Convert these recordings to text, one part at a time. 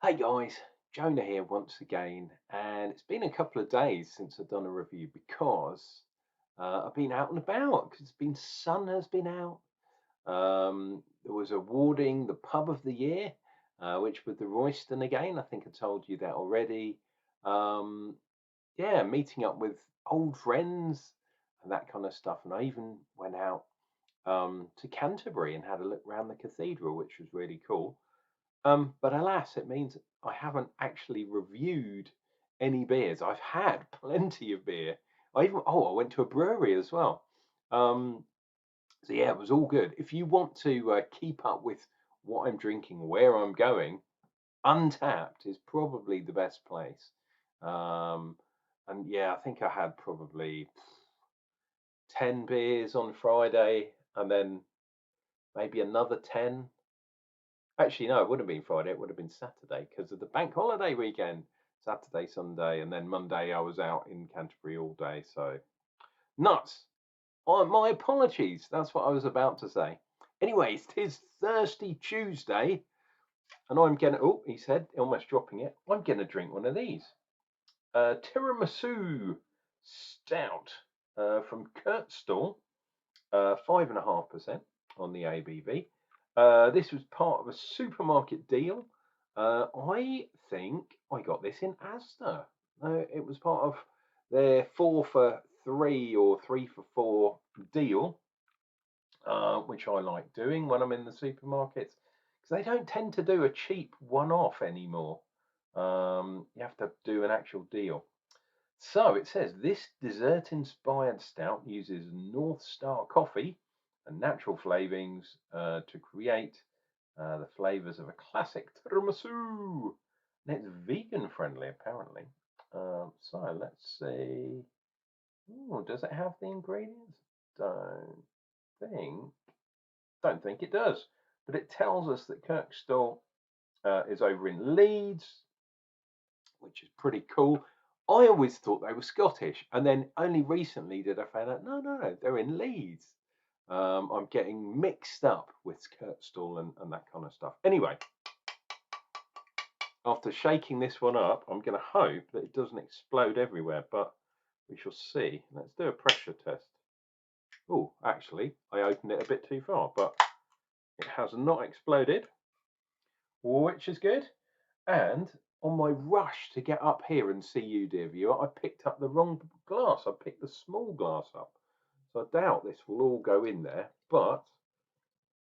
Hey guys, Jonah here once again, and it's been a couple of days since I've done a review because I've been out and about because it's been sun has been out. There was awarding the pub of the year, which was the Royston again. I think I told you that already. Um, yeah, meeting up with old friends and that kind of stuff, and I even went out to Canterbury and had a look around the cathedral, which was really cool. But alas, it means I haven't actually reviewed any beers. I've had plenty of beer. I went to a brewery as well. Um, so yeah, it was all good. If you want to keep up with what I'm drinking, where I'm going, Untapped is probably the best place. Um, and yeah, I think I had probably 10 beers on Friday, and then maybe another 10. Actually, no, it would have been Friday. It would have been Saturday because of the bank holiday weekend. Saturday, Sunday, and then Monday I was out in Canterbury all day. So nuts. Oh, my apologies. That's what I was about to say. Anyways, it is Thirsty Tuesday, and I'm gonna. Oh, he said, almost dropping it. I'm gonna drink one of these. Tiramisu Stout from Kirkstall, 5.5% on the ABV. This was part of a supermarket deal. I think I got this in Asda. It was part of their 4 for 3 or 3 for 4 deal, which I like doing when I'm in the supermarkets because they don't tend to do a cheap one-off anymore. You have to do an actual deal. So it says this dessert inspired stout uses North Star coffee and natural flavorings to create the flavors of a classic tiramisu. And it's vegan friendly, apparently. So let's see. Ooh, does it have the ingredients? Don't think. Don't think it does. But it tells us that Kirkstall is over in Leeds, which is pretty cool. I always thought they were Scottish, and then only recently did I find out no, they're in Leeds. I'm getting mixed up with Kirkstall and that kind of stuff. Anyway, after shaking this one up, I'm going to hope that it doesn't explode everywhere, but we shall see. Let's do a pressure test. Oh, actually, I opened it a bit too far, but it has not exploded, which is good. And on my rush to get up here and see you, dear viewer, I picked up the wrong glass. I picked the small glass up. So I doubt this will all go in there, but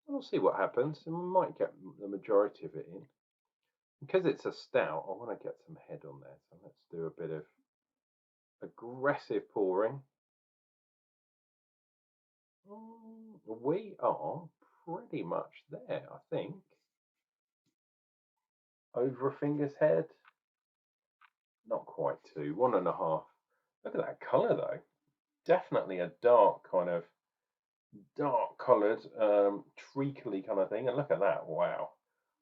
we'll see what happens. And we might get the majority of it in. Because it's a stout, I want to get some head on there. So let's do a bit of aggressive pouring. We are pretty much there, I think. Over a finger's head. Not quite two, 1.5. Look at that colour though. Definitely a dark kind of dark coloured, treacly kind of thing. And look at that, wow.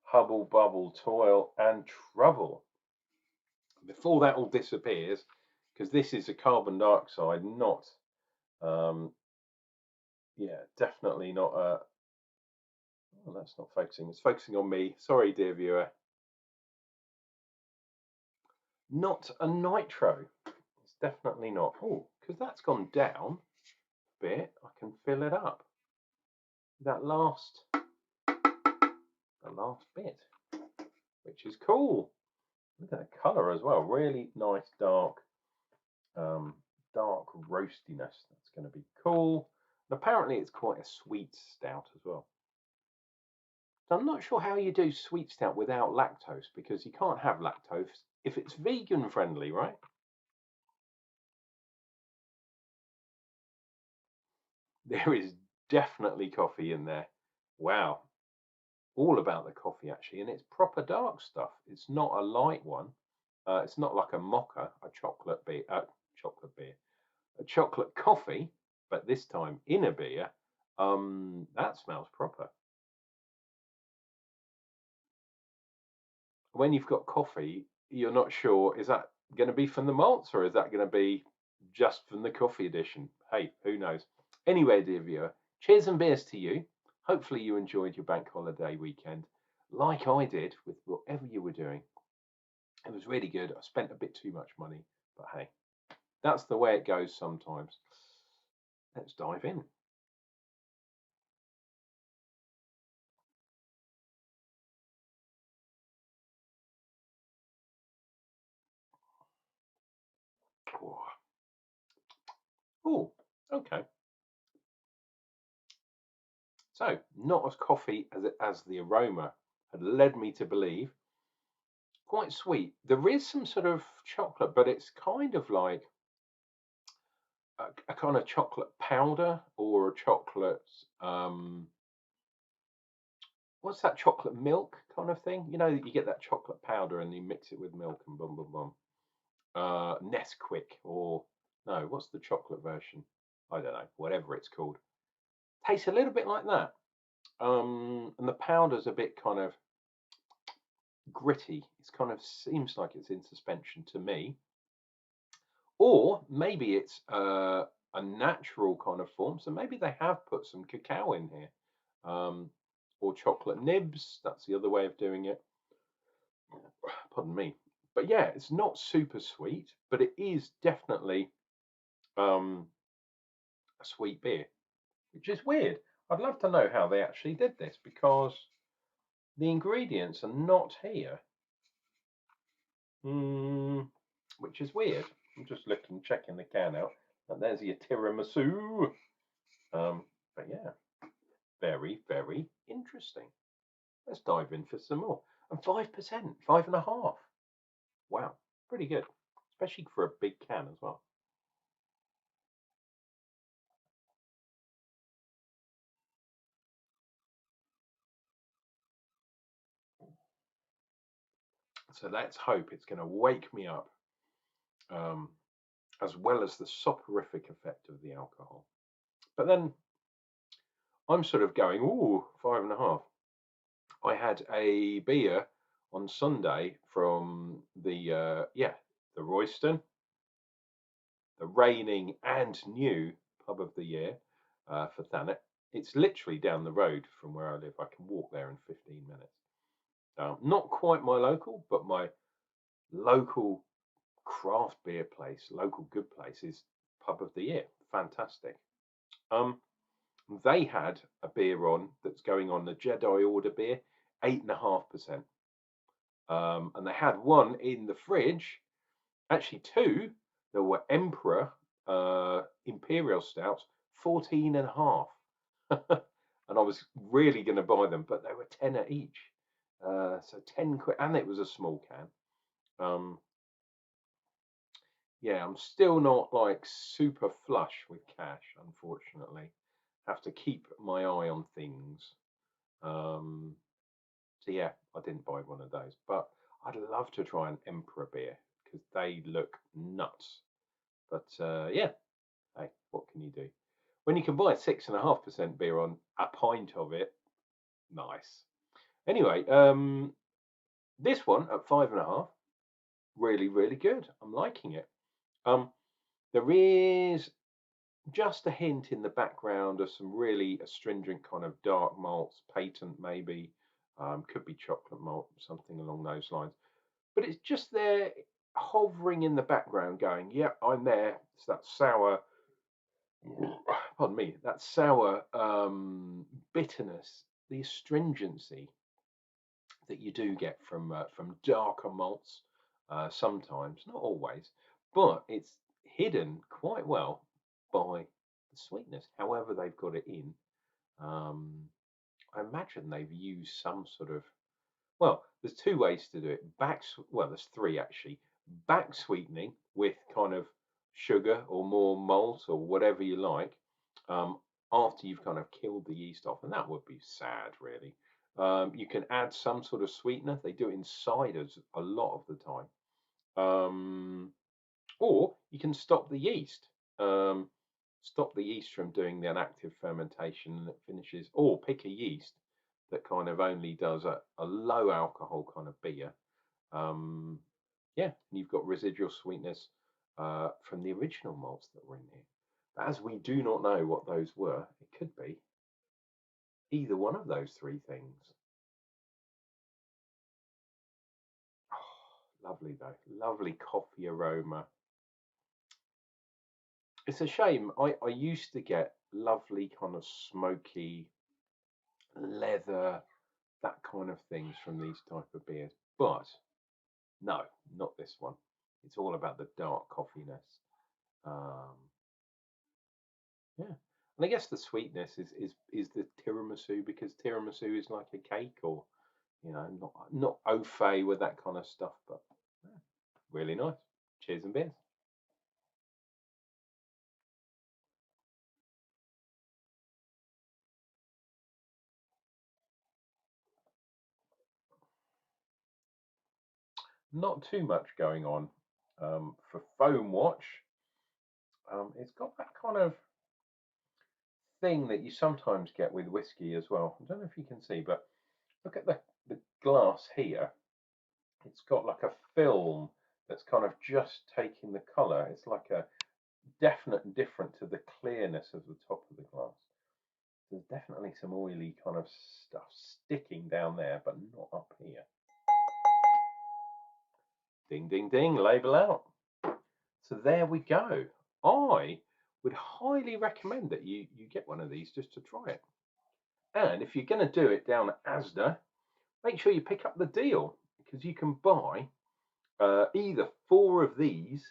Hubble, bubble, toil, and trouble. Before that all disappears, because this is a carbon dioxide, not, yeah, definitely not a, oh, that's not focusing, it's focusing on me. Sorry, dear viewer. Not a nitro. It's definitely not. Oh, because that's gone down a bit, I can fill it up. That last, the last bit, which is cool. Look at the colour as well. Really nice um, dark roastiness. That's going to be cool. And apparently it's quite a sweet stout as well. So I'm not sure how you do sweet stout without lactose because you can't have lactose if it's vegan friendly, right? There is definitely coffee in there. Wow. All about the coffee actually, and it's proper dark stuff. It's not a light one. It's not like a mocha, a chocolate beer, a chocolate coffee, but this time in a beer. That smells proper. When you've got coffee, you're not sure, is that going to be from the malts or is that going to be just from the coffee edition? Hey, who knows? Anyway, dear viewer, cheers and beers to you. Hopefully you enjoyed your bank holiday weekend like I did with whatever you were doing. It was really good. I spent a bit too much money, but hey, that's the way it goes sometimes. Let's dive in. Oh, okay. So not as coffee as the aroma had led me to believe. Quite sweet. There is some sort of chocolate, but it's kind of like a kind of chocolate powder or a chocolate. What's that, chocolate milk kind of thing? You know, you get that chocolate powder and you mix it with milk and bum bum bum. Nesquik or no, what's the chocolate version? I don't know, whatever it's called. Tastes a little bit like that. And the powder's a bit kind of gritty. It's kind of seems like it's in suspension to me. Or maybe it's a natural kind of form. So maybe they have put some cacao in here. Or chocolate nibs. That's the other way of doing it. Pardon me. But yeah, it's not super sweet, but it is definitely a sweet beer, which is weird. I'd love to know how they actually did this because the ingredients are not here, which is weird. I'm just looking, checking the can out, and there's your tiramisu. But yeah, very, very interesting. Let's dive in for some more. And 5%, 5.5. Wow, pretty good, especially for a big can as well. So let's hope it's going to wake me up, um, as well as the soporific effect of the alcohol. But then I'm sort of going, ooh, 5.5. I had a beer on Sunday from the Royston, the reigning and new pub of the year for Thanet. It's literally down the road from where I live. I can walk there in 15 minutes. Not quite my local, but my local craft beer place, local good place is pub of the year. Fantastic. Um, they had a beer on that's going on the Jedi Order beer, 8.5%. And they had one in the fridge, actually two. There were Emperor Imperial Stouts, 14.5. And I was really going to buy them, but they were 10 at each. So 10 quid, and it was a small can. Um, yeah, I'm still not like super flush with cash, unfortunately. Have to keep my eye on things. Um, so yeah, I didn't buy one of those, but I'd love to try an Emperor beer because they look nuts. But yeah, hey, what can you do? When you can buy 6.5% beer on a pint of it, nice. Anyway, this one at 5.5, really, really good. I'm liking it. Um, there is just a hint in the background of some really astringent kind of dark malts, patent maybe, could be chocolate malt, something along those lines. But it's just there hovering in the background going, yep, I'm there. It's that sour, pardon me, that sour bitterness, the astringency that you do get from darker malts sometimes, not always, but it's hidden quite well by the sweetness. However, they've got it in. Um, I imagine they've used some sort of, well, there's two ways to do it. Well, there's three actually. Back sweetening with kind of sugar or more malt or whatever you like, um, after you've kind of killed the yeast off, and that would be sad, really. You can add some sort of sweetener. They do it in ciders a lot of the time. Um, or you can stop the yeast. Stop the yeast from doing the inactive fermentation and it finishes, or pick a yeast that kind of only does a low alcohol kind of beer. Um, yeah, and you've got residual sweetness from the original malts that were in here. But as we do not know what those were, it could be either one of those three things. Oh, Lovely though, lovely coffee aroma. It's a shame. I used to get lovely kind of smoky leather, that kind of things from these type of beers. But no, not this one. It's all about the dark coffeeness. Um, yeah, and I guess the sweetness is the tiramisu, because tiramisu is like a cake, or not au fait with that kind of stuff, but yeah, really nice. Cheers and beers. Not too much going on for Foam Watch. It's got that kind of thing that you sometimes get with whiskey as well. I don't know if you can see, but look at the glass here. It's got like a film that's kind of just taking the colour. It's like a definite different to the clearness of the top of the glass. There's definitely some oily kind of stuff sticking down there, but not up here. Ding, ding, ding, label out. So there we go. I would highly recommend that you get one of these just to try it. And if you're going to do it down at Asda, make sure you pick up the deal, because you can buy either 4 of these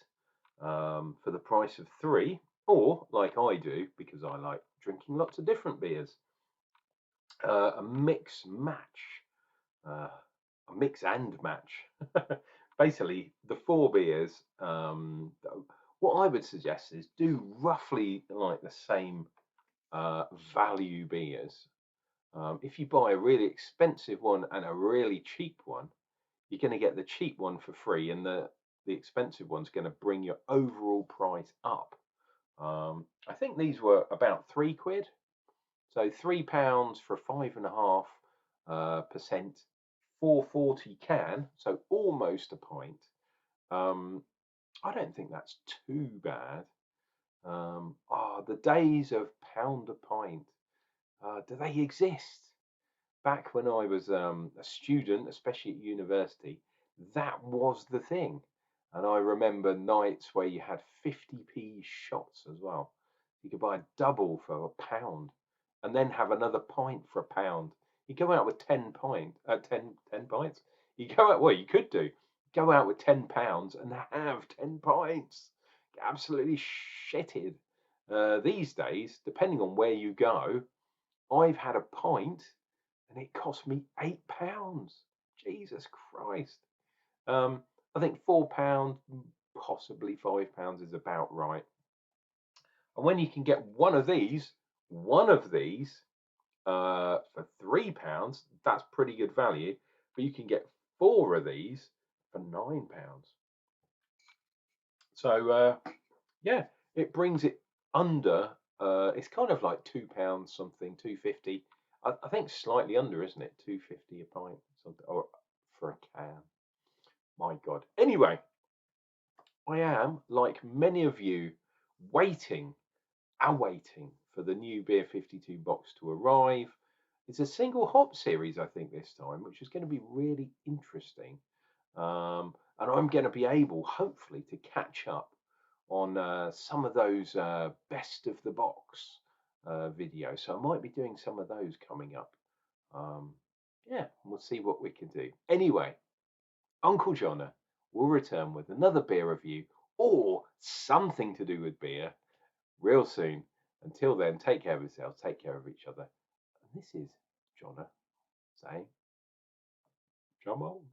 for the price of 3, or like I do, because I like drinking lots of different beers, a mix match, a mix and match. Basically, the 4 beers. What I would suggest is do roughly like the same value beers. If you buy a really expensive one and a really cheap one, you're going to get the cheap one for free, and the expensive one's going to bring your overall price up. I think these were about £3, so £3 for a 5.5% 440 can, so almost a pint. I don't think that's too bad. The days of pound a pint, do they exist? Back when I was a student, especially at university, that was the thing. And I remember nights where you had 50p shots as well. You could buy a double for £1 and then have another pint for £1. You go out with 10 pints. You go out, well, you could do, go out with £10 and have 10 pints. Absolutely shitted. These days, depending on where you go, I've had a pint and it cost me £8. Jesus Christ. I think £4, possibly £5 is about right. And when you can get one of these for £3, that's pretty good value. But you can get 4 of these for £9. So yeah, it brings it under. It's kind of like £2 something, 2.50. I think slightly under, isn't it? 2.50 a pint, something, or for a can. My God. Anyway, I am, like many of you, awaiting for the new Beer 52 box to arrive. It's a single hop series, I think, this time, which is going to be really interesting. And I'm going to be able, hopefully, to catch up on some of those best of the box videos. So I might be doing some of those coming up. Yeah, we'll see what we can do. Anyway, Unclejona will return with another beer review or something to do with beer real soon. Until then, take care of yourselves, take care of each other. And this is Jonna saying, Drum on.